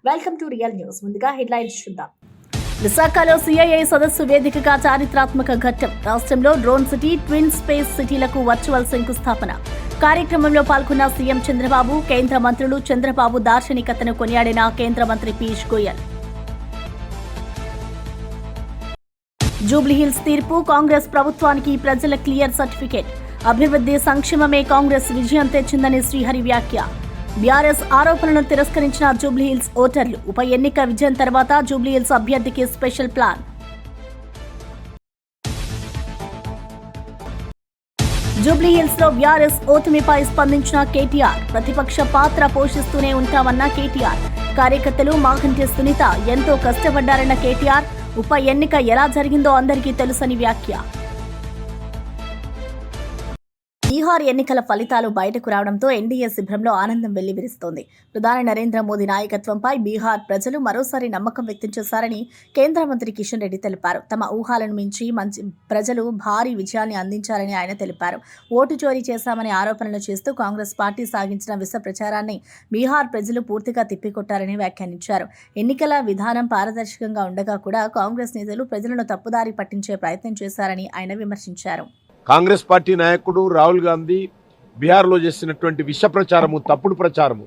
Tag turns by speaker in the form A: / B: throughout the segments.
A: Welcome to real news. ముందుగా headlines చూద్దాం. విశాఖలో సిఐఐ సదస్సు వేదికగా చారిత్రాత్మక ఘట్టం. రాష్ట్రంలో డ్రోన్ సిటీ, ట్విన్ స్పేస్ సిటీలకు వర్చువల్ శంకుస్థాపన. కార్యక్రమంలో పాల్గొన్న సీఎం చంద్రబాబు, కేంద్ర మంత్రులు. చంద్రబాబు దార్శనికతను కొనియాడిన కేంద్ర మంత్రి పీయూష్ గోయల్. జూబ్లీహిల్స్ తీర్పు, కాంగ్రెస్ ప్రభుత్వానికి ప్రజల క్లియర్ సర్టిఫికేట్. అభివృద్ధి సంక్షేమమే కాంగ్రెస్ విజయం తెచ్చిందని శ్రీహరి వ్యాఖ్య. బీఆర్ఎస్ ఆరోపణలను తిరస్కరించిన జూబ్లీహిల్స్ ఓటర్లు. ఉప ఎన్నిక విజయం తర్వాత జూబ్లీహిల్స్ అభ్యర్థికి స్పెషల్ ప్లాన్. జూబ్లీహిల్స్ లో బీఆర్ఎస్ ఓటమిపై స్పందించిన కేటీఆర్. ప్రతిపక్ష పాత్ర పోషిస్తూనే ఉంటామన్న కేటీఆర్. కార్యకర్తలు మాగంటి సునీత ఎంతో కష్టపడ్డారన్న కేటీఆర్. ఉప ఎన్నిక ఎలా జరిగిందో అందరికీ తెలుసని వ్యాఖ్య. బీహార్ ఎన్నికల ఫలితాలు బయటకు రావడంతో ఎన్డీఏ శిబిరంలో ఆనందం వెల్లివిరుస్తోంది. ప్రధాని నరేంద్ర మోదీ నాయకత్వంపై బీహార్ ప్రజలు మరోసారి నమ్మకం వ్యక్తం చేశారని కేంద్ర మంత్రి కిషన్ రెడ్డి తెలిపారు. తమ ఊహాలను మించి ప్రజలు భారీ విజయాన్ని అందించారని ఆయన తెలిపారు. ఓటు చోరీ చేశామని ఆరోపణలు చేస్తూ కాంగ్రెస్ పార్టీ సాగించిన విష ప్రచారాన్ని బీహార్ ప్రజలు పూర్తిగా తిప్పికొట్టారని వ్యాఖ్యానించారు. ఎన్నికల విధానం పారదర్శకంగా ఉండగా కూడా కాంగ్రెస్ నేతలు ప్రజలను తప్పుదారి పట్టించే ప్రయత్నం చేశారని ఆయన విమర్శించారు.
B: కాంగ్రెస్ పార్టీ నాయకుడు రాహుల్ గాంధీ బీహార్లో చేసినటువంటి విష ప్రచారము, తప్పుడు ప్రచారము,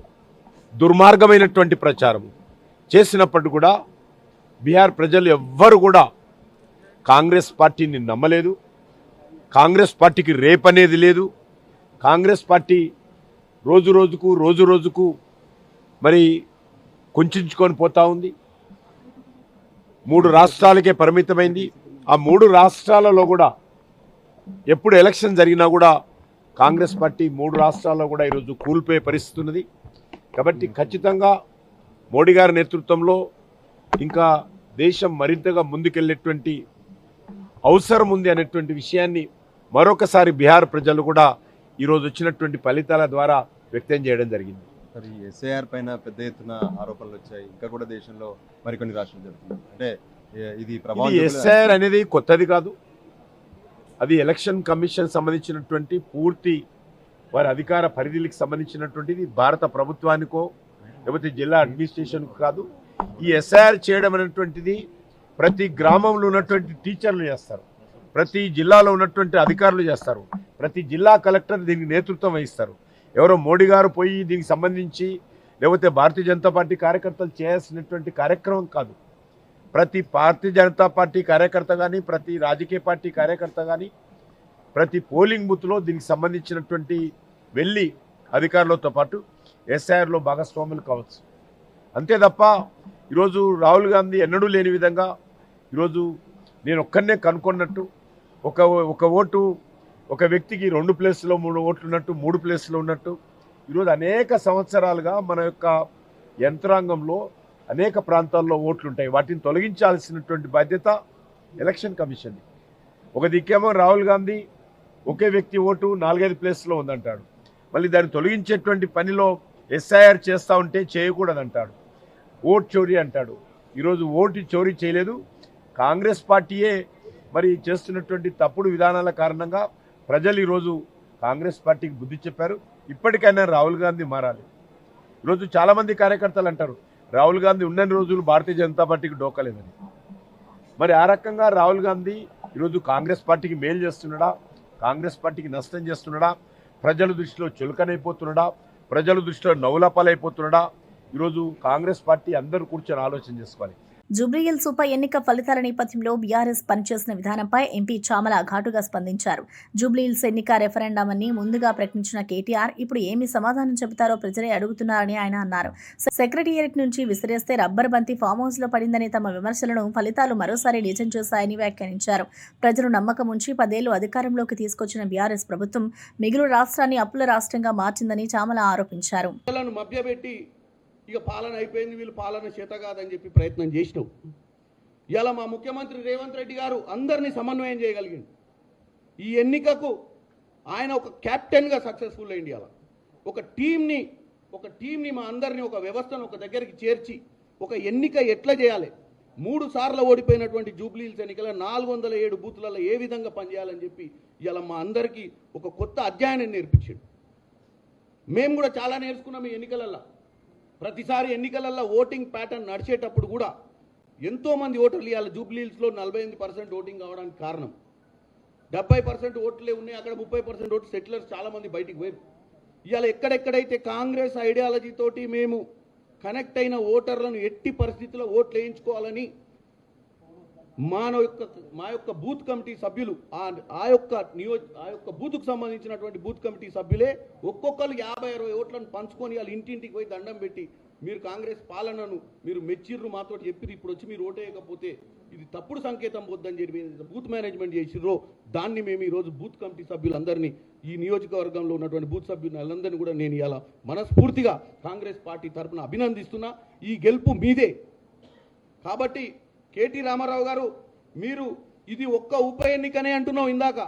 B: దుర్మార్గమైనటువంటి ప్రచారము చేసినప్పటికీ కూడా బీహార్ ప్రజలు ఎవ్వరు కూడా కాంగ్రెస్ పార్టీని నమ్మలేదు. కాంగ్రెస్ పార్టీకి రేపనేది లేదు. కాంగ్రెస్ పార్టీ రోజు రోజుకు మరి కుంచుకొని పోతా ఉంది. 3 రాష్ట్రాలకే పరిమితమైంది. ఆ 3 రాష్ట్రాలలో కూడా ఎప్పుడు ఎలక్షన్ జరిగినా కూడా కాంగ్రెస్ పార్టీ 3 రాష్ట్రాల్లో కూడా ఈరోజు కూలిపోయే పరిస్థితి ఉన్నది. కాబట్టి ఖచ్చితంగా మోడీ గారి నేతృత్వంలో ఇంకా దేశం మరింతగా ముందుకెళ్లేటువంటి అవసరం ఉంది అనేటువంటి విషయాన్ని మరొకసారి బీహార్ ప్రజలు కూడా ఈరోజు వచ్చినటువంటి ఫలితాల ద్వారా వ్యక్తం చేయడం జరిగింది.
C: మరి ఎస్ఐఆర్ పైన పెద్ద ఎత్తున ఆరోపణలు వచ్చాయి. ఇంకా కూడా దేశంలో మరికొన్ని రాష్ట్రాలు జరుగుతున్నాయి. అంటే ఇది
B: ఎస్ఐఆర్ అనేది కొత్తది కాదు. అది ఎలక్షన్ కమిషన్ సంబంధించినటువంటి పూర్తి వారి అధికార పరిధికి సంబంధించినటువంటిది. భారత ప్రభుత్వానికో లేకపోతే జిల్లా అడ్మినిస్ట్రేషన్కు కాదు. ఈ ఎస్ఐఆర్ చేయడం అనేటువంటిది ప్రతి గ్రామంలో ఉన్నటువంటి టీచర్లు చేస్తారు, ప్రతి జిల్లాలో ఉన్నటువంటి అధికారులు చేస్తారు, ప్రతి జిల్లా కలెక్టర్ దీనికి నేతృత్వం వహిస్తారు. ఎవరో మోడీ గారు పోయి దీనికి సంబంధించి లేకపోతే భారతీయ జనతా పార్టీ కార్యకర్తలు చేయాల్సినటువంటి కార్యక్రమం కాదు. ప్రతి భారతీయ జనతా పార్టీ కార్యకర్త కానీ, ప్రతి రాజకీయ పార్టీ కార్యకర్త కానీ, ప్రతి పోలింగ్ బూత్లో దీనికి సంబంధించినటువంటి వెళ్ళి అధికారులతో పాటు ఎస్ఐఆర్లో భాగస్వాములు కావచ్చు. అంతే తప్ప ఈరోజు రాహుల్ గాంధీ ఎన్నడూ లేని విధంగా ఈరోజు నేను ఒక్కనే కనుక్కున్నట్టు ఒక ఓటు ఒక వ్యక్తికి 2 ప్లేస్లో 3 ఓట్లు ఉన్నట్టు, 3 ప్లేస్లో ఉన్నట్టు ఈరోజు అనేక సంవత్సరాలుగా మన యొక్క యంత్రాంగంలో అనేక ప్రాంతాల్లో ఓట్లుంటాయి. వాటిని తొలగించాల్సినటువంటి బాధ్యత ఎలక్షన్ కమిషన్. ఒక దిక్కేమో రాహుల్ గాంధీ ఒకే వ్యక్తి ఓటు 4-5 ప్లేస్లో ఉందంటాడు. మళ్ళీ దాన్ని తొలగించేటువంటి పనిలో ఎస్ఐఆర్ చేస్తూ ఉంటే చేయకూడదంటాడు. ఓటు చోరీ అంటాడు. ఈరోజు ఓటు చోరీ చేయలేదు. కాంగ్రెస్ పార్టీయే మరి చేస్తున్నటువంటి తప్పుడు విధానాల కారణంగా ప్రజలు ఈరోజు కాంగ్రెస్ పార్టీకి బుద్ధి చెప్పారు. ఇప్పటికైనా రాహుల్ గాంధీ మారాలి. ఈరోజు చాలామంది కార్యకర్తలు అంటారు రాహుల్ గాంధీ ఉన్నన్ని రోజులు భారతీయ జనతా పార్టీకి డోకలేదని. మరి ఆ రకంగా రాహుల్ గాంధీ ఈరోజు కాంగ్రెస్ పార్టీకి మేలు చేస్తున్నాడా, కాంగ్రెస్ పార్టీకి నష్టం చేస్తున్నాడా, ప్రజల దృష్టిలో చులకనైపోతున్నాడా, ప్రజల దృష్టిలో నవ్వులపాలైపోతున్నాడా? ఈరోజు కాంగ్రెస్ పార్టీ అందరూ కూర్చొని ఆలోచన చేసుకోవాలి.
A: జూబ్లీహిల్స్ ఉప ఎన్నిక ఫలితాల నేపథ్యంలో బీఆర్ఎస్ పనిచేసిన విధానంపై ఎంపీ చామల ఘాటుగా స్పందించారు. జూబ్లీహిల్స్ ఎన్నిక రెఫరెండం అని ముందుగా ప్రకటించిన కేటీఆర్ ఇప్పుడు ఏమి సమాధానం చెబుతారో ప్రజలే అడుగుతున్నారని ఆయన అన్నారు. సెక్రటేరియట్ నుంచి విసిరేస్తే రబ్బర్ బంతి ఫామ్ హౌస్ లో పడిందని తమ విమర్శలను ఫలితాలు మరోసారి నిజం చేశాయని వ్యాఖ్యానించారు. ప్రజలు నమ్మకం ఉంచి 10 ఏళ్లు అధికారంలోకి తీసుకొచ్చిన బీఆర్ఎస్ ప్రభుత్వం మిగులు రాష్ట్రాన్ని అప్పుల రాష్ట్రంగా మార్చిందని చామల ఆరోపించారు.
D: ఇక పాలన అయిపోయింది, వీళ్ళు పాలన చేత కాదని చెప్పి ప్రయత్నం చేసినాం. ఇలా మా ముఖ్యమంత్రి రేవంత్ రెడ్డి గారు అందరినీ సమన్వయం చేయగలిగింది. ఈ ఎన్నికకు ఆయన ఒక క్యాప్టెన్గా సక్సెస్ఫుల్ అయింది. అలా ఒక టీంని మా అందరినీ ఒక వ్యవస్థను ఒక దగ్గరికి చేర్చి ఒక ఎన్నిక ఎట్లా చేయాలి, 3 సార్లు ఓడిపోయినటువంటి జూబ్లీహిల్స్ ఎన్నికల 407 బూత్లలో ఏ విధంగా పనిచేయాలని చెప్పి ఇలా మా అందరికీ ఒక కొత్త అధ్యాయాన్ని నేర్పించాడు. మేము కూడా చాలా నేర్చుకున్నాం ఈ ఎన్నికలలో. ప్రతిసారి ఎన్నికలలో ఓటింగ్ ప్యాటర్న్ నడిచేటప్పుడు కూడా ఎంతోమంది ఓటర్లు ఇవాళ జూబ్లీహిల్స్లో 48% ఓటింగ్ కావడానికి కారణం 70% ఓట్లే ఉన్నాయి, అక్కడ 30% ఓట్లు సెటిలర్స్ చాలామంది బయటికి పోయారు. ఇవాళ ఎక్కడెక్కడైతే కాంగ్రెస్ ఐడియాలజీ తోటి మేము కనెక్ట్ అయిన ఓటర్లను ఎట్టి పరిస్థితుల్లో ఓట్లు వేయించుకోవాలని మా యొక్క బూత్ కమిటీ సభ్యులు ఆ యొక్క బూత్కు సంబంధించినటువంటి బూత్ కమిటీ సభ్యులే ఒక్కొక్కరు 50-60 ఓట్లను పంచుకొని వాళ్ళు ఇంటింటికి పోయి దండం పెట్టి మీరు కాంగ్రెస్ పాలనను మీరు మెచ్చిర్రు మాతో చెప్పిర్రు, ఇప్పుడు వచ్చి మీరు ఓటేయకపోతే ఇది తప్పుడు సంకేతం పోద్దని చెప్పి బూత్ మేనేజ్మెంట్ చేసిర్రో దాన్ని మేము ఈరోజు బూత్ కమిటీ సభ్యులందరినీ ఈ నియోజకవర్గంలో ఉన్నటువంటి బూత్ సభ్యులందరినీ కూడా నేను ఇలా మనస్ఫూర్తిగా కాంగ్రెస్ పార్టీ తరఫున అభినందిస్తున్నా. ఈ గెలుపు మీదే. కాబట్టి కేటీ రామారావు గారు, మీరు ఇది ఒక్క ఉప ఎన్నికనే అంటున్నావు ఇందాక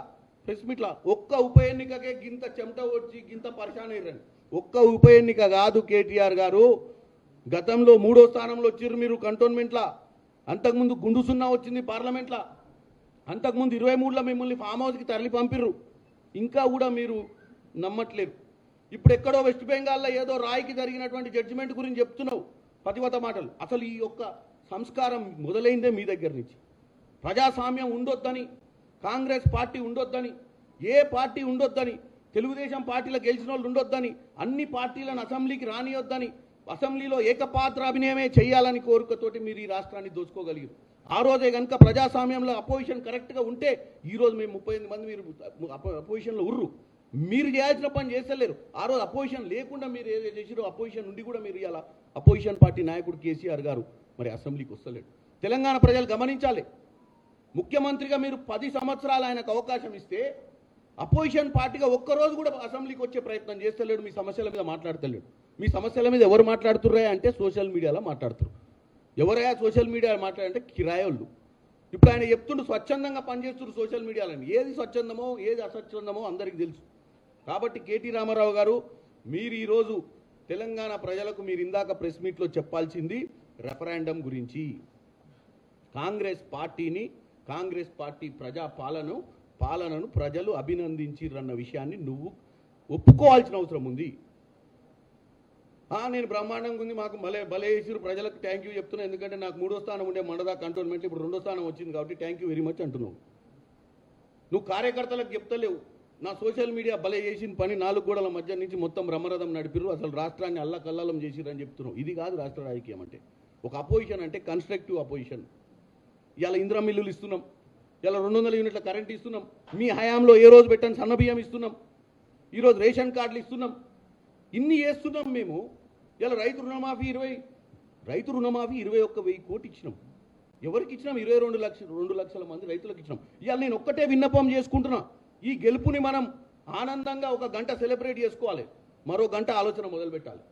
D: ప్రెస్ మీట్లా, ఒక్క ఉప ఎన్నికకే గింత చెమట వచ్చి గింత పరిశాన్ అయ్యారండి. ఒక్క ఉప ఎన్నిక కాదు కేటీఆర్ గారు, గతంలో 3వ స్థానంలో వచ్చిర్రు మీరు కంటోన్మెంట్లా, అంతకుముందు గుండు సున్నా వచ్చింది పార్లమెంట్లా, అంతకుముందు 23లో మిమ్మల్ని ఫామ్ హౌస్కి తరలి పంపిర్రు, ఇంకా కూడా మీరు నమ్మట్లేరు. ఇప్పుడు ఎక్కడో వెస్ట్ బెంగాల్లో ఏదో రాయికి జరిగినటువంటి జడ్జిమెంట్ గురించి చెప్తున్నావు పతివత మాటలు. అసలు ఈ యొక్క సంస్కారం మొదలైందే మీ దగ్గర నుంచి. ప్రజాస్వామ్యం ఉండొద్దని, కాంగ్రెస్ పార్టీ ఉండొద్దని, ఏ పార్టీ ఉండొద్దని, తెలుగుదేశం పార్టీలో గెలిచిన వాళ్ళు ఉండొద్దని, అన్ని పార్టీలను అసెంబ్లీకి రానియొద్దని, అసెంబ్లీలో ఏకపాత్రాభినయమే చేయాలని కోరికతోటి మీరు ఈ రాష్ట్రాన్ని దోచుకోగలిగారు. ఆ రోజే కనుక ప్రజాస్వామ్యంలో అపోజిషన్ కరెక్ట్గా ఉంటే ఈరోజు మేము 38 మంది మీరు అపోజిషన్లో ఉర్రు. మీరు చేయాల్సిన పని చేస్తలేరు. ఆ రోజు అపోజిషన్ లేకుండా మీరు ఏదో చేసిరో అపోజిషన్ నుండి కూడా మీరు ఇలా అపోజిషన్ పార్టీ నాయకుడు కేసీఆర్ గారు మరి అసెంబ్లీకి వస్తలేడు. తెలంగాణ ప్రజలు గమనించాలి. ముఖ్యమంత్రిగా మీరు 10 సంవత్సరాలు ఆయనకు అవకాశం ఇస్తే అపోజిషన్ పార్టీగా ఒక్కరోజు కూడా అసెంబ్లీకి వచ్చే ప్రయత్నం చేస్తలేడు, మీ సమస్యల మీద మాట్లాడతలేడు. మీ సమస్యల మీద ఎవరు మాట్లాడుతుర్రా అంటే సోషల్ మీడియాలో మాట్లాడుతున్నారు. ఎవరైనా సోషల్ మీడియా మాట్లాడంటే కిరాయోళ్ళు. ఇప్పుడు ఆయన చెప్తుండు స్వచ్ఛందంగా పనిచేస్తున్నారు సోషల్ మీడియాలని. ఏది స్వచ్ఛందమో ఏది అస్వచ్ఛందమో అందరికీ తెలుసు. కాబట్టి కేటీ రామారావు గారు, మీరు ఈరోజు తెలంగాణ ప్రజలకు మీరు ఇందాక ప్రెస్ మీట్లో చెప్పాల్సింది రెఫరెండం గురించి. కాంగ్రెస్ పార్టీ ప్రజా పాలనను ప్రజలు అభినందించిరన్న విషయాన్ని నువ్వు ఒప్పుకోవాల్సిన అవసరం ఉంది. నేను బ్రహ్మాండంగా ఉంది, మాకు భలే వేసిరు, ప్రజలకు థ్యాంక్ యూ చెప్తున్నా, ఎందుకంటే నాకు 3వ స్థానం ఉండే మండదా కంటోన్మెంట్ ఇప్పుడు 2వ స్థానం వచ్చింది కాబట్టి థ్యాంక్ యూ వెరీ మచ్ అంటున్నావు. నువ్వు కార్యకర్తలకు చెప్తలేవు. నా సోషల్ మీడియా భలే చేసిన పని 4 గోడల మధ్య నుంచి మొత్తం బ్రహ్మరథం నడిపిరు, అసలు రాష్ట్రాన్ని అల్లకల్లాలం చేసిరని చెప్తున్నావు. ఇది కాదు రాష్ట్ర రాజకీయం అంటే. ఒక అపోజిషన్ అంటే కన్స్ట్రక్టివ్ అపోజిషన్. ఇలా ఇందిరా మిల్లులు ఇస్తున్నాం, ఇలా 200 యూనిట్ల కరెంట్ ఇస్తున్నాం, మీ హయాంలో ఏ రోజు పెట్టని సన్నబియ్యం ఇస్తున్నాం, ఈరోజు రేషన్ కార్డులు ఇస్తున్నాం, ఇన్ని చేస్తున్నాం మేము. ఇలా రైతు రుణమాఫీ 21,000 కోట్లు ఇచ్చినాం. ఎవరికి ఇచ్చినాం? 2 లక్షల మంది రైతులకు ఇచ్చినాం. ఇవాళ నేను ఒక్కటే విన్నపం చేసుకుంటున్నా, ఈ గెలుపుని మనం ఆనందంగా 1 గంట సెలబ్రేట్ చేసుకోవాలి, మరో గంట ఆలోచన మొదలు పెట్టాలి.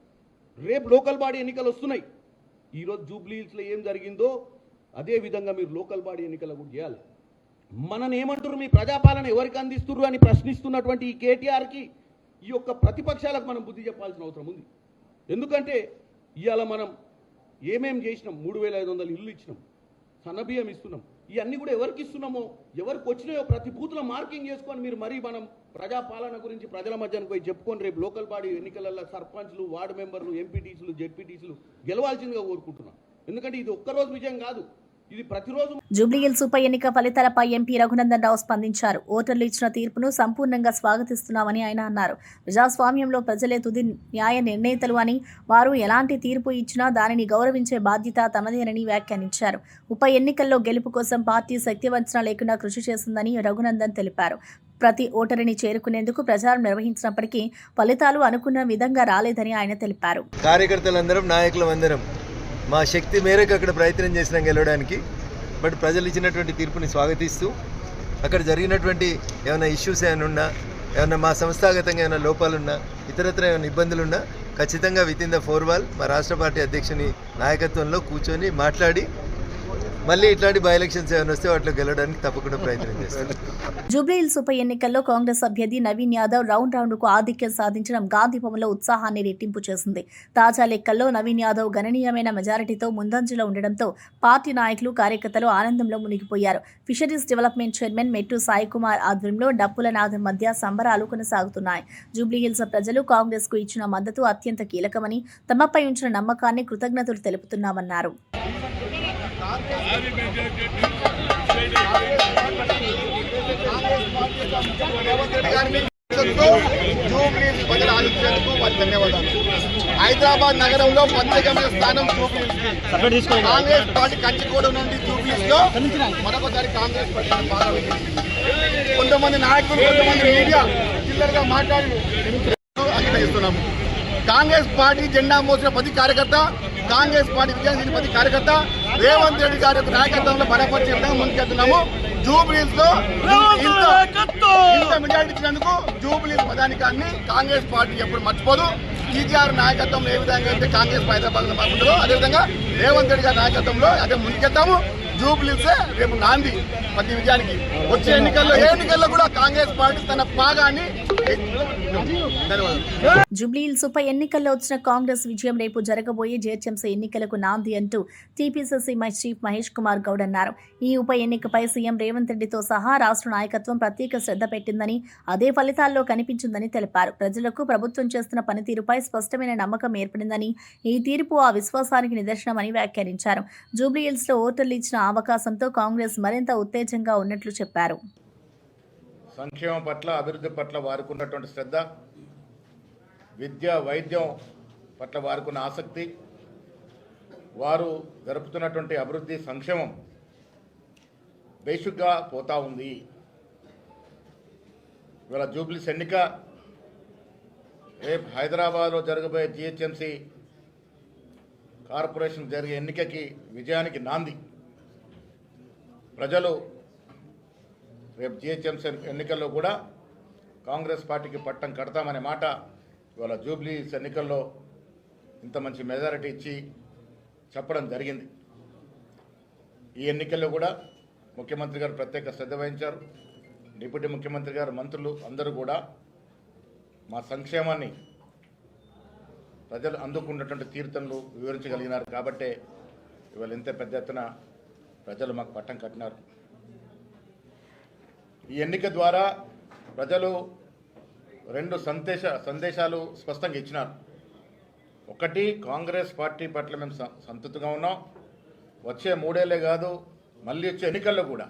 D: రేపు లోకల్ బాడీ ఎన్నికలు వస్తున్నాయి. ఈరోజు జూబ్లీహిల్స్లో ఏం జరిగిందో అదే విధంగా మీరు లోకల్ బాడీ ఎన్నికలు కూడా చేయాలి. మనని ఏమంటారు, మీ ప్రజాపాలన ఎవరికి అందిస్తున్నారు అని ప్రశ్నిస్తున్నటువంటి ఈ కేటీఆర్కి ఈ యొక్క ప్రతిపక్షాలకు మనం బుద్ధి చెప్పాల్సిన అవసరం ఉంది. ఎందుకంటే ఇవాళ మనం ఏమేం చేసినాం, 3,500 ఇల్లు ఇచ్చినాం, సన్నబియ్యం ఇస్తున్నాం, ఇవన్నీ కూడా ఎవరికి ఇస్తున్నామో, ఎవరికి వచ్చినాయో ప్రతి బూత్లో మార్కింగ్ చేసుకొని మీరు మరీ మనం ప్రజాపాలన గురించి ప్రజల మధ్యానికి పోయి చెప్పుకొని రేపు లోకల్ బాడీ ఎన్నికలలో సర్పంచ్లు, వార్డు మెంబర్లు, ఎంపీటీసీలు, జెడ్పీటీసీలు గెలవాల్సిందిగా కోరుకుంటున్నాం. ఎందుకంటే ఇది ఒక్కరోజు విజయం కాదు, ఇది ప్రతిరోజు.
A: జూబ్లీహిల్స్ ఉప ఎన్నిక ఫలితాలపై ఎంపీ రఘునందన్ రావు స్పందించారు. ఓటర్లు ఇచ్చిన తీర్పును సంపూర్ణంగా స్వాగతిస్తున్నామని ఆయన అన్నారు. ప్రజాస్వామ్యంలో ప్రజలే తుది న్యాయ నిర్ణేతలు అని, వారు ఎలాంటి తీర్పు ఇచ్చినా దానిని గౌరవించే బాధ్యత తమదేనని వ్యాఖ్యానించారు. ఉప ఎన్నికల్లో గెలుపు కోసం పార్టీ శక్తివంచన లేకుండా కృషి చేస్తుందని రఘునందన్ తెలిపారు. ప్రతి ఓటరిని చేరుకునేందుకు ప్రచారం నిర్వహించినప్పటికీ ఫలితాలు అనుకున్న విధంగా రాలేదని ఆయన తెలిపారు.
E: కార్యకర్తలందరం, నాయకులందరం మా శక్తి మేరకు అక్కడ ప్రయత్నం చేసినాం గెలవడానికి. బట్ ప్రజలు ఇచ్చినటువంటి తీర్పుని స్వాగతిస్తూ అక్కడ జరిగినటువంటి ఏమైనా ఇష్యూస్ ఏమైనా ఉన్నా, ఏమైనా మా సంస్థాగతంగా ఏమైనా లోపాలున్నా, ఇతరత్ర ఏమైనా ఇబ్బందులున్నా ఖచ్చితంగా విత్ ఇన్ ద 4 వాల్ మా రాష్ట్ర పార్టీ అధ్యక్షుని నాయకత్వంలో కూర్చొని మాట్లాడి మళ్ళీ ఇట్లాంటి బై ఎలక్షన్స్ ఏమైనా వస్తే వాటిలో గెలవడానికి తప్పకుండా ప్రయత్నం చేస్తాను.
A: జూబ్లీహిల్స్ ఉప ఎన్నికల్లో కాంగ్రెస్ అభ్యర్థి నవీన్ యాదవ్ రౌండ్కు ఆధిక్యం సాధించడం గాంధీ భవన్లో ఉత్సాహాన్ని రెట్టింపు చేసింది. తాజా లెక్కల్లో నవీన్ యాదవ్ గణనీయమైన మెజారిటీతో ముందంజలో ఉండడంతో పార్టీ నాయకులు కార్యకర్తలు ఆనందంలో మునిగిపోయారు. ఫిషరీస్ డెవలప్మెంట్ చైర్మన్ మెట్టు సాయికుమార్ ఆధ్వర్యంలో డప్పుల నాదం మధ్య సంబరాలు కొనసాగుతున్నాయి. జూబ్లీహిల్స్ ప్రజలు కాంగ్రెస్ కు ఇచ్చిన మద్దతు అత్యంత కీలకమని, తమపై ఉంచిన నమ్మకాన్ని కృతజ్ఞతలు తెలుపుతున్నామన్నారు.
F: హైదరాబాద్ నగరంలో ప్రత్యేకమైన స్థానం జూబ్లీహిల్స్. కాంగ్రెస్ పార్టీ కంచికోట నుండి జూబ్లీహిల్స్ లో మరొకసారి కాంగ్రెస్ పార్టీ బాగా కొంతమంది నాయకులు, కొంతమంది మీడియా చిల్లరగా మాట్లాడి అంగీకరిస్తున్నాము. కాంగ్రెస్ పార్టీ జెండా మోసిన ప్రతి కార్యకర్త, కాంగ్రెస్ పార్టీ విజయం ప్రతి కార్యకర్త రేవంత్ రెడ్డి గారి యొక్క నాయకత్వంలో బలపరిచే విధంగా ముందుకెళ్తున్నాము. జూబ్లీహిల్స్ లో ఇంత మెజారిటీ ఇచ్చినందుకు జూబ్లీహిల్స్ ప్రధానికాన్ని కాంగ్రెస్ పార్టీ ఎప్పుడు మర్చిపోదు. కేసీఆర్ నాయకత్వంలో ఏ విధంగా అయితే కాంగ్రెస్ హైదరాబాద్ ఉంటుందో అదేవిధంగా రేవంత్ రెడ్డి గారి నాయకత్వంలో అదే ముందుకెళ్తాము. జూబ్లీహిల్స్ రేపు నాంది ప్రతి విజయానికి. వచ్చే ఎన్నికల్లో ఏ ఎన్నికల్లో కూడా కాంగ్రెస్ పార్టీ తన పాగాన్ని.
A: జూబ్లీహిల్స్ ఉప ఎన్నికల్లో వచ్చిన కాంగ్రెస్ విజయం రేపు జరగబోయే జీహెచ్ఎంసీ ఎన్నికలకు నాంది అంటూ టీపీసీసీ చీఫ్ మహేష్ కుమార్ గౌడ్ అన్నారు. ఈ ఉప ఎన్నికపై సీఎం రేవంత్ రెడ్డితో సహా రాష్ట్ర నాయకత్వం ప్రత్యేక శ్రద్ధ పెట్టిందని, అదే ఫలితాల్లో కనిపించిందని తెలిపారు. ప్రజలకు ప్రభుత్వం చేస్తున్న పనితీరుపై స్పష్టమైన నమ్మకం ఏర్పడిందని, ఈ తీర్పు ఆ విశ్వాసానికి నిదర్శనమని వ్యాఖ్యానించారు. జూబ్లీహిల్స్ లో ఓటర్లు ఇచ్చిన అవకాశంతో కాంగ్రెస్ మరింత ఉత్తేజంగా ఉన్నట్లు చెప్పారు.
G: సంక్షేమం పట్ల, అభివృద్ధి పట్ల వారికి ఉన్నటువంటి శ్రద్ధ, విద్య వైద్యం పట్ల వారికి ఉన్న ఆసక్తి, వారు జరుపుతున్నటువంటి అభివృద్ధి సంక్షేమం బేసిక్గా పోతా ఉంది. ఇవాళ జూబ్లీహిల్స్ ఎన్నిక రేపు హైదరాబాద్లో జరగబోయే జీహెచ్ఎంసీ కార్పొరేషన్ జరిగే ఎన్నికకి విజయానికి నాంది. ప్రజలు రేపు జీహెచ్ఎంసీ ఎన్నికల్లో కూడా కాంగ్రెస్ పార్టీకి పట్టం కడతామనే మాట ఇవాళ జూబ్లీహిల్స్ ఎన్నికల్లో ఇంత మంచి మెజారిటీ ఇచ్చి చెప్పడం జరిగింది. ఈ ఎన్నికల్లో కూడా ముఖ్యమంత్రి గారు ప్రత్యేక శ్రద్ధ వహించారు. డిప్యూటీ ముఖ్యమంత్రి గారు, మంత్రులు అందరూ కూడా మా సంక్షేమాన్ని ప్రజలు అందుకున్నటువంటి తీర్థంలో వివరించగలిగినారు. కాబట్టే ఇవాళ ఇంత పెద్ద ఎత్తున ప్రజలు మాకు పట్టం కట్టినారు. ఈ ఎన్నిక ద్వారా ప్రజలు రెండు సందేశాలు స్పష్టంగా ఇచ్చినారు. ఒకటి, కాంగ్రెస్ పార్టీ పట్ల మేము సంతృప్తిగా ఉన్నాం. వచ్చే 3 ఏళ్లే కాదు, మళ్ళీ వచ్చే ఎన్నికల్లో కూడా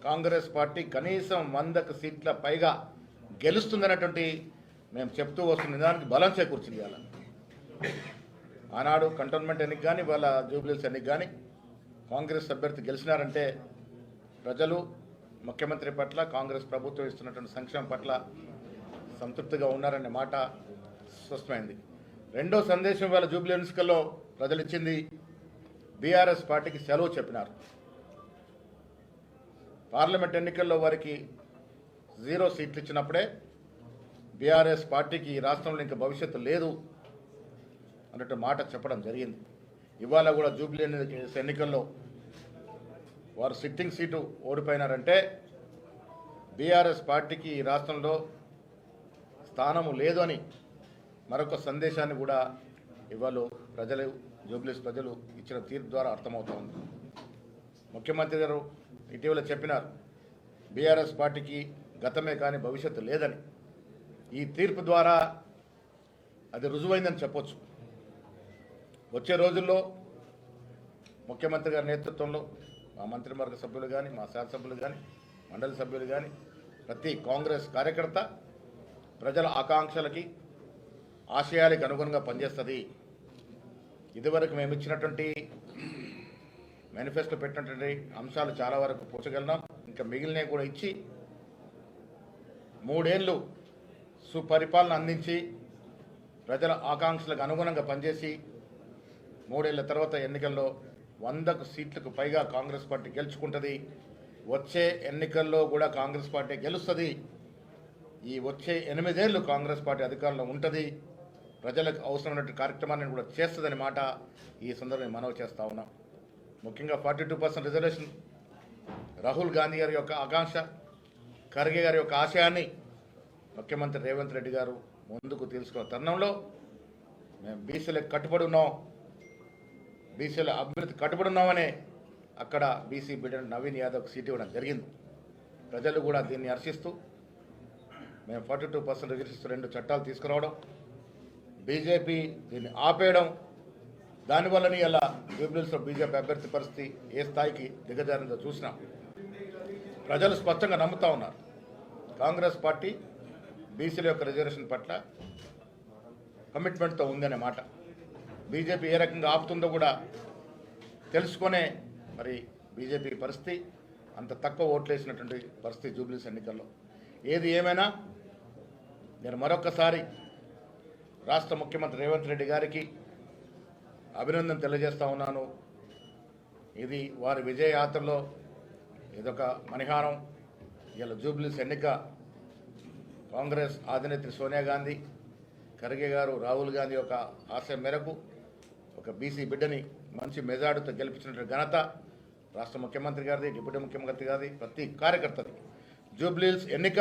G: కాంగ్రెస్ పార్టీ కనీసం 100 సీట్ల పైగా గెలుస్తుందనేటువంటి మేము చెప్తూ వస్తున్న దానికి బలం చేకూర్చింది. ఆనాడు కంటోన్మెంట్ ఎన్నిక కానీ వాళ్ళ జూబ్లీహిల్స్ ఎన్నిక కానీ కాంగ్రెస్ అభ్యర్థి గెలిచినారంటే ప్రజలు ముఖ్యమంత్రి పట్ల, కాంగ్రెస్ ప్రభుత్వం ఇస్తున్నటువంటి సంక్షేమం పట్ల సంతృప్తిగా ఉన్నారనే మాట స్పష్టమైంది. రెండో సందేశం వాళ్ళ జూబ్లీ ఎన్నికల్లో ప్రజలు ఇచ్చింది, బీఆర్ఎస్ పార్టీకి సెలవు చెప్పినారు. పార్లమెంట్ ఎన్నికల్లో వారికి 0 సీట్లు ఇచ్చినప్పుడే బీఆర్ఎస్ పార్టీకి ఈ రాష్ట్రంలో ఇంకా భవిష్యత్తు లేదు అన్నట్టు మాట చెప్పడం జరిగింది. ఇవాళ కూడా జూబ్లీ ఎన్నికల్లో వారు సిట్టింగ్ సీటు ఓడిపోయినారంటే బీఆర్ఎస్ పార్టీకి ఈ రాష్ట్రంలో స్థానము లేదు అని మరొక సందేశాన్ని కూడా ఇవాళ ప్రజలు, జూబ్లీహిల్స్ ప్రజలు ఇచ్చిన తీర్పు ద్వారా అర్థమవుతోంది. ముఖ్యమంత్రి గారు ఇటీవల చెప్పినారు, బీఆర్ఎస్ పార్టీకి గతమే కానీ భవిష్యత్తు లేదని. ఈ తీర్పు ద్వారా అది రుజువైందని చెప్పొచ్చు. వచ్చే రోజుల్లో ముఖ్యమంత్రి గారి నేతృత్వంలో మా మంత్రివర్గ సభ్యులు కానీ, మా శాసనసభ్యులు కానీ, మండలి సభ్యులు కానీ, ప్రతి కాంగ్రెస్ కార్యకర్త ప్రజల ఆకాంక్షలకి, ఆశయాలకు అనుగుణంగా పనిచేస్తుంది. ఇదివరకు మేము ఇచ్చినటువంటి మేనిఫెస్టో పెట్టినటువంటి అంశాలు చాలా వరకు పూర్చగలిగినాం. ఇంకా మిగిలినవి కూడా ఇచ్చి 3 ఏళ్ళు సుపరిపాలన అందించి ప్రజల ఆకాంక్షలకు అనుగుణంగా పనిచేసి 3 ఏళ్ల తర్వాత ఎన్నికల్లో 100 సీట్లకు పైగా కాంగ్రెస్ పార్టీ గెలుచుకుంటుంది. వచ్చే ఎన్నికల్లో కూడా కాంగ్రెస్ పార్టీ గెలుస్తుంది. ఈ వచ్చే 8 ఏళ్ళు కాంగ్రెస్ పార్టీ అధికారంలో ఉంటుంది. ప్రజలకు అవసరమైనటువంటి కార్యక్రమాన్ని కూడా చేస్తుందని మాట ఈ సందర్భంగా మనవి చేస్తా ఉన్నాం. ముఖ్యంగా 42% రిజర్వేషన్ రాహుల్ గాంధీ గారి యొక్క ఆకాంక్ష, ఖర్గే గారి యొక్క ఆశయాన్ని ముఖ్యమంత్రి రేవంత్ రెడ్డి గారు ముందుకు తీసుకున్న తరుణంలో మేము బీసీలకు కట్టుబడి ఉన్నాం, బీసీల అభివృద్ధి కట్టుబడి ఉన్నామనే అక్కడ బీసీ బిడ్డ నవీన్ యాదవ్కి సీట్ ఇవ్వడం జరిగింది. ప్రజలు కూడా దీన్ని హర్షిస్తూ మేము 42% రిజర్వేషన్ 2 చట్టాలు తీసుకురావడం, బీజేపీ దీన్ని ఆపేయడం, దానివల్లనే ఇలా జూబ్లీహిల్స్లో బీజేపీ అభ్యర్థి పరిస్థితి ఏ స్థాయికి దిగజారిందో చూసినాం. ప్రజలు స్పష్టంగా నమ్ముతా ఉన్నారు కాంగ్రెస్ పార్టీ బీసీల యొక్క రిజర్వేషన్ పట్ల కమిట్మెంట్తో ఉందనే మాట. బీజేపీ ఏ రకంగా ఆపుతుందో కూడా తెలుసుకునే మరి బీజేపీ పరిస్థితి అంత తక్కువ ఓట్లు వేసినటువంటి పరిస్థితి జూబ్లీహిల్స్ ఎన్నికల్లో. ఏది ఏమైనా నేను మరొక్కసారి రాష్ట్ర ముఖ్యమంత్రి రేవంత్ రెడ్డి గారికి అభినందన తెలియజేస్తా ఉన్నాను. ఇది వారి విజయయాత్రలో ఇదొక మణిహారం. ఇలా జూబ్లీహిల్స్ ఎన్నిక కాంగ్రెస్ అధినేత్రి సోనియా గాంధీ, ఖర్గే గారు, రాహుల్ గాంధీ యొక్క ఆశయం మేరకు ఒక బీసీ బిడ్డని మంచి మెజార్టీతో గెలిపించినటువంటి ఘనత రాష్ట్ర ముఖ్యమంత్రి గారిది, డిప్యూటీ ముఖ్యమంత్రి గారిది, ప్రతి కార్యకర్తది. జూబ్లీహిల్స్ ఎన్నిక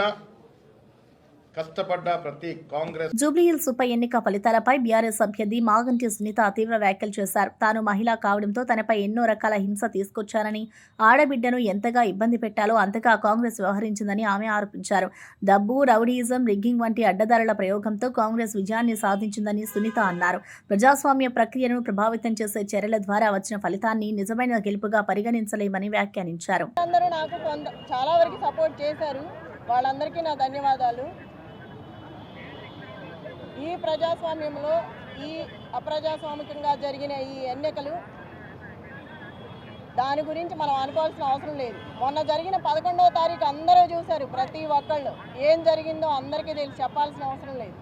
G: కష్టపడ్డ ప్రతి కాంగ్రెస్.
A: జూబ్లీహిల్స్ ఉప ఎన్నిక ఫలితాలపై బీఆర్ఎస్ అభ్యర్థి మాగంటి సునీత తీవ్ర వ్యాఖ్యలు చేశారు. తాను మహిళ కావడంతో తనపై ఎన్నో రకాల హింస తీసుకొచ్చారని, ఆడబిడ్డను ఎంతగా ఇబ్బంది పెట్టాలో అంతగా కాంగ్రెస్ వ్యవహరించిందని ఆమె ఆరోపించారు. డబ్బు, రౌడీయిజం, రిగ్గింగ్ వంటి అడ్డదారుల ప్రయోగంతో కాంగ్రెస్ విజయాన్ని సాధించిందని సునీత అన్నారు. ప్రజాస్వామ్య ప్రక్రియను ప్రభావితం చేసే చర్యల ద్వారా వచ్చిన ఫలితాన్ని నిజమైన గెలుపుగా పరిగణించలేమని వ్యాఖ్యానించారు.
H: అందరూ నాకు చాలా వరకు సపోర్ట్ చేశారు, వాళ్ళందరికీ నా ధన్యవాదాలు. ఈ ప్రజాస్వామ్యంలో ఈ అప్రజాస్వామికంగా జరిగిన ఈ ఎన్నికలు దాని గురించి మనం అనుకోవాల్సిన అవసరం లేదు. మొన్న జరిగిన 11వ తారీఖు అందరూ చూశారు, ప్రతి ఒక్కళ్ళు ఏం జరిగిందో అందరికీ తెలిసి చెప్పాల్సిన అవసరం లేదు.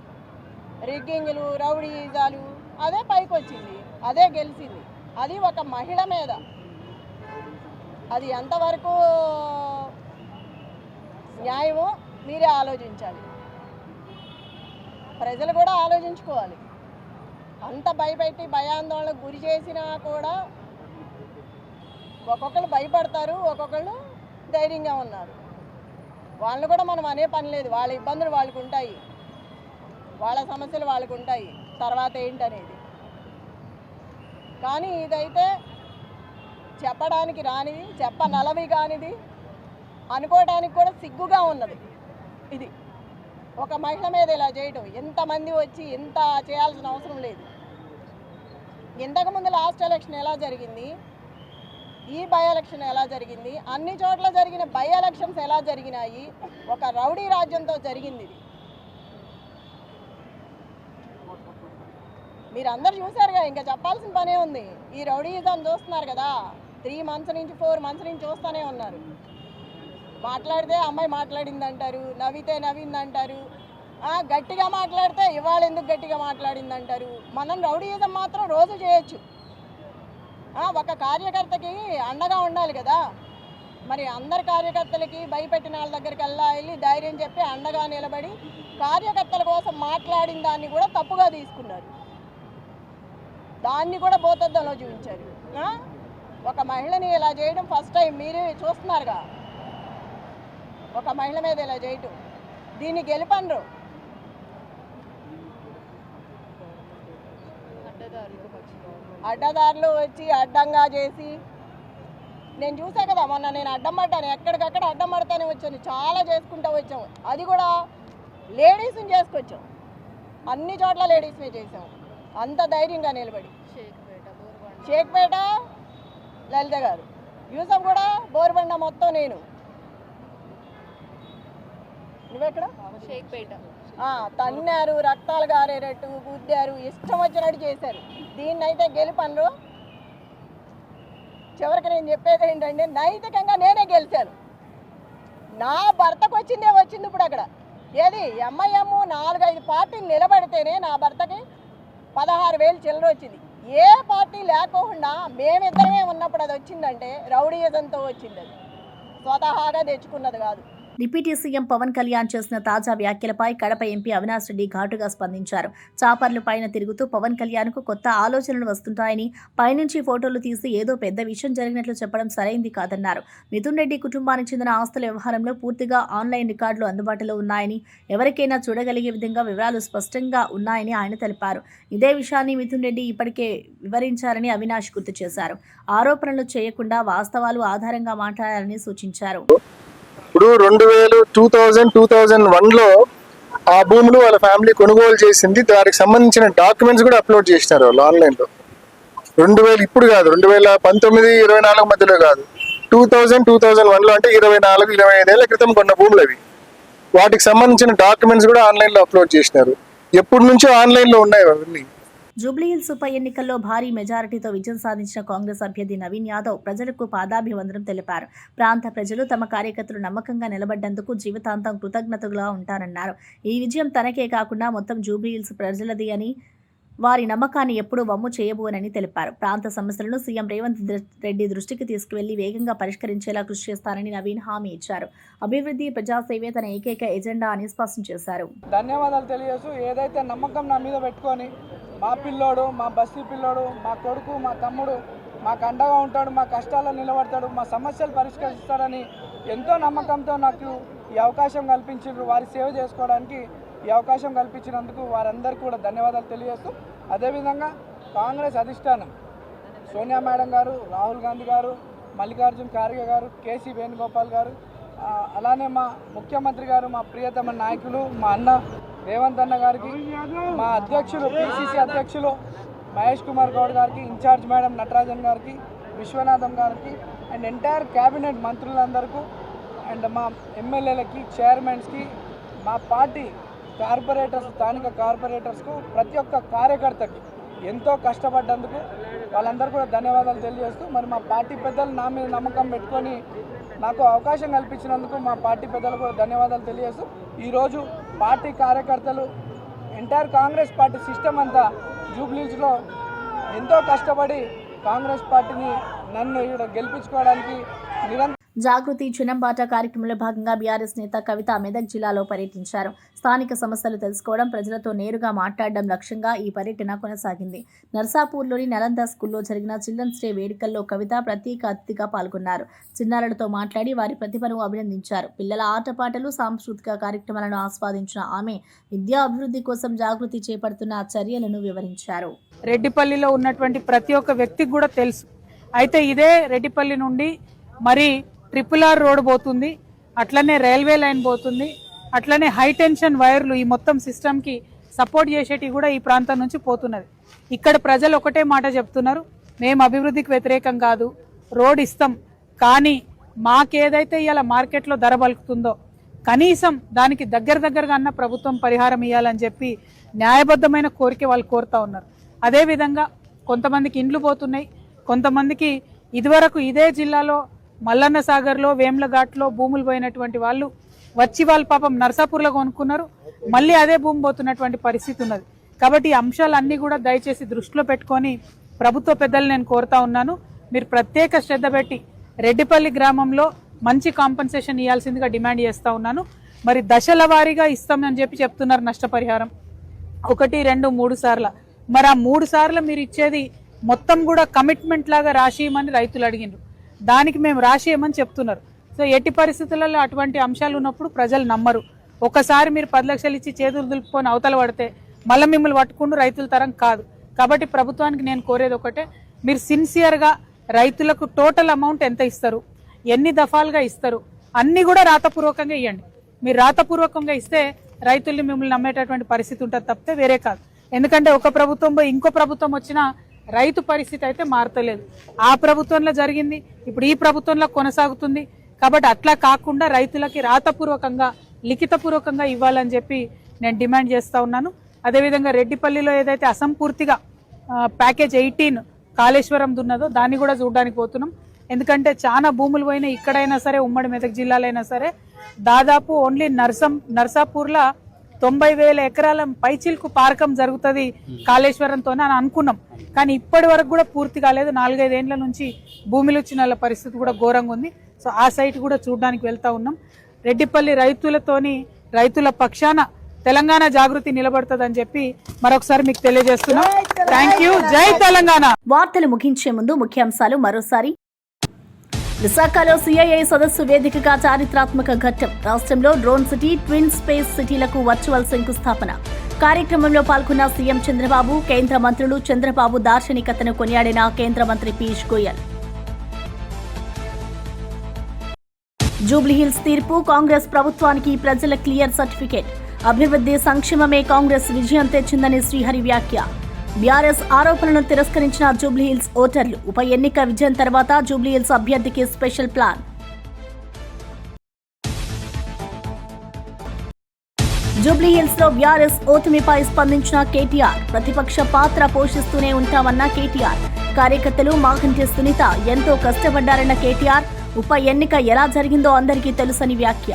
H: రిగ్గింగ్లు, రౌడీజాలు అదే పైకి వచ్చింది, అదే గెలిచింది. అది ఒక మహిళ మీద. అది ఎంతవరకు న్యాయమో మీరే ఆలోచించాలి, ప్రజలు కూడా ఆలోచించుకోవాలి. అంత భయపెట్టి భయాందోళనకు గురి చేసినా కూడా ఒక్కొక్కరు భయపడతారు, ఒక్కొక్కళ్ళు ధైర్యంగా ఉన్నారు. వాళ్ళని కూడా మనం అనే పని లేదు, వాళ్ళ ఇబ్బందులు వాళ్ళకు ఉంటాయి, వాళ్ళ సమస్యలు వాళ్ళకు ఉంటాయి, తర్వాత ఏంటనేది. కానీ ఇదైతే చెప్పడానికి రానిది, చెప్పనలవి కానిది, అనుకోవడానికి కూడా సిగ్గుగా ఉన్నది. ఇది ఒక మహిళ మీద ఇలా చేయటం, ఎంతమంది వచ్చి ఎంత చేయాల్సిన అవసరం లేదు. ఇంతకుముందు లాస్ట్ ఎలక్షన్ ఎలా జరిగింది, ఈ బై ఎలక్షన్ ఎలా జరిగింది, అన్ని చోట్ల జరిగిన బై ఎలక్షన్స్ ఎలా జరిగినాయి, ఒక రౌడీ రాజ్యంతో జరిగింది ఇది. మీరు అందరు చూసారుగా, ఇంకా చెప్పాల్సిన పనే ఉంది. ఈ రౌడీయిజం చూస్తున్నారు కదా, 3 months నుంచి 4 months నుంచి చూస్తూనే ఉన్నారు. మాట్లాడితే అమ్మాయి మాట్లాడింది అంటారు, నవ్వితే నవ్వింది అంటారు, గట్టిగా మాట్లాడితే ఇవాళ ఎందుకు గట్టిగా మాట్లాడింది అంటారు. మనం రౌడీయిజం మాత్రం రోజు చేయొచ్చు. ఒక కార్యకర్తకి అండగా ఉండాలి కదా. మరి అందరి కార్యకర్తలకి భయపెట్టిన వాళ్ళ దగ్గరికి వెళ్ళి ధైర్యం చెప్పి అండగా నిలబడి కార్యకర్తల కోసం మాట్లాడిన దాన్ని కూడా తప్పుగా తీసుకున్నారు, దాన్ని కూడా భూతద్దంలో చూపించారు. ఒక మహిళని ఇలా చేయడం ఫస్ట్ టైం మీరు చూస్తున్నారుగా, ఒక మహిళ మీద ఇలా చేయటం. దీన్ని గెలుపనరు, అడ్డదారులు వచ్చి అడ్డంగా చేసి. నేను చూసా కదా మొన్న, నేను అడ్డం పడ్డాను, ఎక్కడికక్కడ అడ్డం పడతానే వచ్చాను, చాలా చేసుకుంటూ వచ్చాము. అది కూడా లేడీస్ని చేసుకొచ్చాం, అన్ని చోట్ల లేడీస్నే చేసాము, అంత ధైర్యంగా నిలబడి. షేక్పేట లలిత గారు, యూసఫ్ కూడా బోర్బండ మొత్తం నేను. నువ్వెక్కడ? షేక్పేట. తన్నారు, రక్తాలు గారేటట్టు గుద్దారు, ఇష్టం వచ్చినట్టు చేశారు. దీన్నైతే గెలుపనరు. చివరికి నేను చెప్పేది ఏంటంటే, నైతికంగా నేనే గెలిచాను. నా భర్తకు వచ్చిందే వచ్చింది. ఇప్పుడు అక్కడ ఏది ఎంఐఎం 4-5 పార్టీలు నిలబడితేనే నా భర్తకి 16,000 చిల్లర వచ్చింది. ఏ పార్టీ లేకుండా మేమిద్దరమే ఉన్నప్పుడు అది వచ్చిందంటే రౌడీయిజంతో వచ్చింది. అది స్వతహాగా తెచ్చుకున్నది కాదు.
A: డిప్యూటీ సీఎం పవన్ కళ్యాణ్ చేసిన తాజా వ్యాఖ్యలపై కడప ఎంపీ అవినాష్ రెడ్డి ఘాటుగా స్పందించారు. చాపర్లు పైన తిరుగుతూ పవన్ కళ్యాణ్ కు కొత్త ఆలోచనలు వస్తుంటాయని, పైనుంచి ఫోటోలు తీసి ఏదో పెద్ద విషయం జరిగినట్లు చెప్పడం సరైంది కాదన్నారు. మిథున్ రెడ్డి కుటుంబానికి చెందిన ఆస్తుల వ్యవహారంలో పూర్తిగా ఆన్లైన్ రికార్డులు అందుబాటులో ఉన్నాయని, ఎవరికైనా చూడగలిగే విధంగా వివరాలు స్పష్టంగా ఉన్నాయని ఆయన తెలిపారు. ఇదే విషయాన్ని మిథున్ రెడ్డి ఇప్పటికే వివరించారని అవినాష్ గుర్తు చేశారు. ఆరోపణలు చేయకుండా వాస్తవాలు ఆధారంగా మాట్లాడాలని సూచించారు.
I: ఇప్పుడు 2001లో ఆ భూములు వాళ్ళ ఫ్యామిలీ కొనుగోలు చేసింది. దానికి సంబంధించిన డాక్యుమెంట్స్ కూడా అప్లోడ్ చేసినారు వాళ్ళు ఆన్లైన్లో. 2000 ఇప్పుడు కాదు, 2019-24 మధ్యలో కాదు, 2001లో అంటే 24-25 ఏళ్ల క్రితం కొన్న భూములు అవి. వాటికి సంబంధించిన డాక్యుమెంట్స్ కూడా ఆన్లైన్లో అప్లోడ్ చేసినారు. ఎప్పటి నుంచో ఆన్లైన్లో ఉన్నాయి అవన్నీ.
A: జూబ్లీహిల్స్ ఉప ఎన్నికల్లో భారీ మెజారిటీతో విజయం సాధించిన కాంగ్రెస్ అభ్యర్థి నవీన్ యాదవ్ ప్రజలకు పాదాభివందనం తెలిపారు. ప్రాంత ప్రజలు తమ కార్యకర్తలు నమ్మకంగా నిలబడ్డందుకు జీవితాంతం కృతజ్ఞతగా ఉంటారన్నారు. ఈ విజయం తనకే కాకుండా మొత్తం జూబ్లీహిల్స్ ప్రజలది అని, వారి నమ్మకాన్ని ఎప్పుడూ వమ్ము చేయబోనని తెలిపారు. ప్రాంత సమస్యలను సీఎం రేవంత్ రెడ్డి దృష్టికి తీసుకువెళ్లి వేగంగా పరిష్కరించేలా కృషి చేస్తారని నవీన్ హామీ ఇచ్చారు. అభివృద్ధి, ప్రజాసేవే తన ఏకైక ఎజెండా అని స్పష్టం చేశారు.
J: ధన్యవాదాలు తెలియజేస్తూ, ఏదైతే నమ్మకం నా మీద పెట్టుకొని మా పిల్లోడు, మా బస్తీ పిల్లోడు, మా కొడుకు, మా తమ్ముడు మాకు అండగా ఉంటాడు, మా కష్టాల్లో నిలబడతాడు, మా సమస్యలు పరిష్కరిస్తాడని ఎంతో నమ్మకంతో నాకు ఈ అవకాశం కల్పించారు. వారి సేవ చేసుకోవడానికి ఈ అవకాశం కల్పించినందుకు వారందరికీ కూడా ధన్యవాదాలు తెలియజేస్తూ, అదేవిధంగా కాంగ్రెస్ అధిష్టానం సోనియా మేడం గారు, రాహుల్ గాంధీ గారు, మల్లికార్జున్ ఖార్గే గారు, కేసీ వేణుగోపాల్ గారు, అలానే మా ముఖ్యమంత్రి గారు, మా ప్రియతమ నాయకులు మా అన్న రేవంత్ అన్న గారికి, మా అధ్యక్షులు పిసిసి అధ్యక్షులు మహేష్ కుమార్ గౌడ్ గారికి, ఇన్ఛార్జ్ మేడం నటరాజన్ గారికి, విశ్వనాథం గారికి అండ్ ఎంటైర్ క్యాబినెట్ మంత్రులందరికీ అండ్ మా ఎమ్మెల్యేలకి, చైర్మన్స్కి, మా పార్టీ కార్పొరేటర్స్, స్థానిక కార్పొరేటర్స్కు, ప్రతి ఒక్క కార్యకర్తకి ఎంతో కష్టపడ్డందుకు వాళ్ళందరూ కూడా ధన్యవాదాలు తెలియజేస్తూ, మరి మా పార్టీ పెద్దలు నా మీద నమ్మకం పెట్టుకొని నాకు అవకాశం కల్పించినందుకు మా పార్టీ పెద్దలు కూడా ధన్యవాదాలు తెలియజేస్తూ, ఈరోజు పార్టీ కార్యకర్తలు ఎంటైర్ కాంగ్రెస్ పార్టీ సిస్టమ్ అంతా జూబ్లీహిల్స్లో ఎంతో కష్టపడి కాంగ్రెస్ పార్టీని నన్ను ఇక్కడ గెలిపించుకోవడానికి నిరంతరం
A: జాగృతి చిన్నంబాట కార్యక్రమంలో భాగంగా బీఆర్ఎస్ నేత కవిత మెదక్ జిల్లాలో పర్యటించారు. స్థానిక సమస్యలు తెలుసుకోవడం, ప్రజలతో నేరుగా మాట్లాడడం లక్ష్యంగా ఈ పర్యటన కొనసాగింది. నర్సాపూర్లోని నలంద స్కూల్లో జరిగిన చిల్డ్రన్స్ డే వేడుకల్లో కవిత ప్రత్యేక అతిథిగా పాల్గొన్నారు. చిన్నారులతో మాట్లాడి వారి ప్రతిభను అభినందించారు. పిల్లల ఆటపాటలు, సాంస్కృతిక కార్యక్రమాలను ఆస్వాదించిన ఆమె విద్యా అభివృద్ధి కోసం జాగృతి చేపడుతున్న చర్యలను వివరించారు.
J: రెడ్డిపల్లిలో ఉన్నటువంటి ప్రతి ఒక్క వ్యక్తికి కూడా తెలుసు. అయితే ఇదే రెడ్డిపల్లి నుండి మరి RRR రోడ్ పోతుంది, అట్లనే రైల్వే లైన్ పోతుంది, అట్లనే హై టెన్షన్ వైర్లు ఈ మొత్తం సిస్టమ్కి సపోర్ట్ చేసేటివి కూడా ఈ ప్రాంతం నుంచి పోతున్నది. ఇక్కడ ప్రజలు ఒకటే మాట చెప్తున్నారు, మేము అభివృద్ధికి వ్యతిరేకం కాదు, రోడ్ ఇస్తాం, కానీ మాకేదైతే ఇవాళ మార్కెట్లో ధర పలుకుతుందో కనీసం దానికి దగ్గరగా అన్న ప్రభుత్వం పరిహారం ఇవ్వాలని చెప్పి న్యాయబద్ధమైన కోరిక వాళ్ళు కోరుతా ఉన్నారు. అదేవిధంగా కొంతమందికి ఇండ్లు పోతున్నాయి, కొంతమందికి ఇదివరకు ఇదే జిల్లాలో మల్లన్న సాగర్లో, వేమ్లఘాట్లో భూములు పోయినటువంటి వాళ్ళు వచ్చి వాళ్ళు పాపం నర్సాపూర్లో కొనుక్కున్నారు, మళ్ళీ అదే భూమి పోతున్నటువంటి పరిస్థితి ఉన్నది. కాబట్టి ఈ అంశాలన్నీ కూడా దయచేసి దృష్టిలో పెట్టుకొని ప్రభుత్వ పెద్దలు నేను కోరుతా ఉన్నాను, మీరు ప్రత్యేక శ్రద్ధ పెట్టి రెడ్డిపల్లి గ్రామంలో మంచి కాంపెన్సేషన్ ఇవ్వాల్సిందిగా డిమాండ్ చేస్తా ఉన్నాను. మరి దశల వారీగా ఇస్తామని చెప్పి చెప్తున్నారు నష్టపరిహారం, 1, 2, 3 సార్లు. మరి ఆ 3 సార్లు మీరు ఇచ్చేది మొత్తం కూడా కమిట్మెంట్ లాగా రాసియమని రైతులు అడిగినారు, దానికి మేము రాసియమని చెప్తున్నారు. సో ఎట్టి పరిస్థితులలో అటువంటి అంశాలు ఉన్నప్పుడు ప్రజలు నమ్మరు. ఒకసారి మీరు 10 లక్షలు ఇచ్చి చేతులు దులుపుకొని అవతల పడితే మళ్ళీ మిమ్మల్ని పట్టుకుంటూ రైతుల తరం కాదు. కాబట్టి ప్రభుత్వానికి నేను కోరేది ఒకటే, మీరు సిన్సియర్గా రైతులకు టోటల్ అమౌంట్ ఎంత ఇస్తారు, ఎన్ని దఫాలుగా ఇస్తారు, అన్ని కూడా రాతపూర్వకంగా ఇవ్వండి. మీరు రాతపూర్వకంగా ఇస్తే రైతుల్ని మిమ్మల్ని నమ్మేటటువంటి పరిస్థితి ఉంటుంది తప్పితే వేరే కాదు. ఎందుకంటే ఒక ప్రభుత్వం పోయి ఇంకో ప్రభుత్వం వచ్చినా రైతు పరిస్థితి అయితే మారతలేదు. ఆ ప్రభుత్వంలో జరిగింది, ఇప్పుడు ఈ ప్రభుత్వంలో కొనసాగుతుంది. కాబట్టి అట్లా కాకుండా రైతులకి రాతపూర్వకంగా, లిఖితపూర్వకంగా ఇవ్వాలని చెప్పి నేను డిమాండ్ చేస్తా ఉన్నాను. అదేవిధంగా రెడ్డిపల్లిలో ఏదైతే అసంపూర్తిగా ప్యాకేజ్ 18 కాళేశ్వరం ఉన్నదో దాన్ని కూడా చూడడానికి పోతున్నాం. ఎందుకంటే చాలా భూములు పోయినా ఇక్కడైనా సరే, ఉమ్మడి మెదక్ జిల్లాలైనా సరే, దాదాపు ఓన్లీ నర్సాపూర్లో 90,000 ఎకరాల పైచిల్కు పారకం జరుగుతుంది కాళేశ్వరంతోనే అని అనుకున్నాం. కానీ ఇప్పటి వరకు కూడా పూర్తి కాలేదు. 4-5 ఏళ్ల నుంచి భూమిలు వచ్చిన పరిస్థితి కూడా ఘోరంగా ఉంది. సో ఆ సైట్ కూడా చూడడానికి వెళ్తా ఉన్నాం. రెడ్డిపల్లి రైతులతోని రైతుల పక్షాన తెలంగాణ జాగృతి నిలబడుతుందని చెప్పి మరొకసారి మీకు తెలియజేస్తున్నాం. Thank you. జై తెలంగాణ.
A: వార్తలు ముగించే ముందు ముఖ్యాంశాలు మరోసారి. విశాఖలో సిఐఐ సదస్సు వేదికగా చారిత్రాత్మక ఘట్టం. రాష్ట్రంలో డ్రోన్ సిటీ, ట్విన్ స్పేస్ సిటీలకు వర్చువల్ శంకుస్థాపన. కార్యక్రమంలో పాల్గొన్న సీఎం చంద్రబాబు, కేంద్ర మంత్రులు. చంద్రబాబు దార్శనికతను కొనియాడిన కేంద్ర మంత్రి పీయూష్ గోయల్. జూబ్లీహిల్స్ తీర్పు, కాంగ్రెస్ ప్రభుత్వానికి ప్రజల క్లియర్ సర్టిఫికేట్. అభివృద్ధి సంక్షేమమే కాంగ్రెస్ విజయం తెచ్చిందని శ్రీహరి వ్యాఖ్య. బీఆర్ఎస్ ఆరోపణలను తిరస్కరించిన జూబ్లీహిల్స్ ఓటర్లు. ఉప ఎన్నిక విజయం తర్వాత జూబ్లీహిల్స్ అభ్యర్థికి స్పెషల్ ప్లాన్. జూబ్లీహిల్స్ లో బీఆర్ఎస్ ఓటమిపై స్పందించిన కేటీఆర్. ప్రతిపక్ష పాత్ర పోషిస్తూనే ఉంటామన్న కేటీఆర్. కార్యకర్తలు మాగంటి సునీత ఎంతో కష్టపడ్డారన్న కేటీఆర్. ఉప ఎన్నిక ఎలా జరిగిందో అందరికీ తెలుసని వ్యాఖ్య.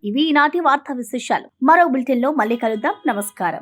A: ఇవి ఈనాటి వార్తా విశేషాలు. మరో బులెటిన్లో మళ్ళీ కలుద్దాం. నమస్కారం.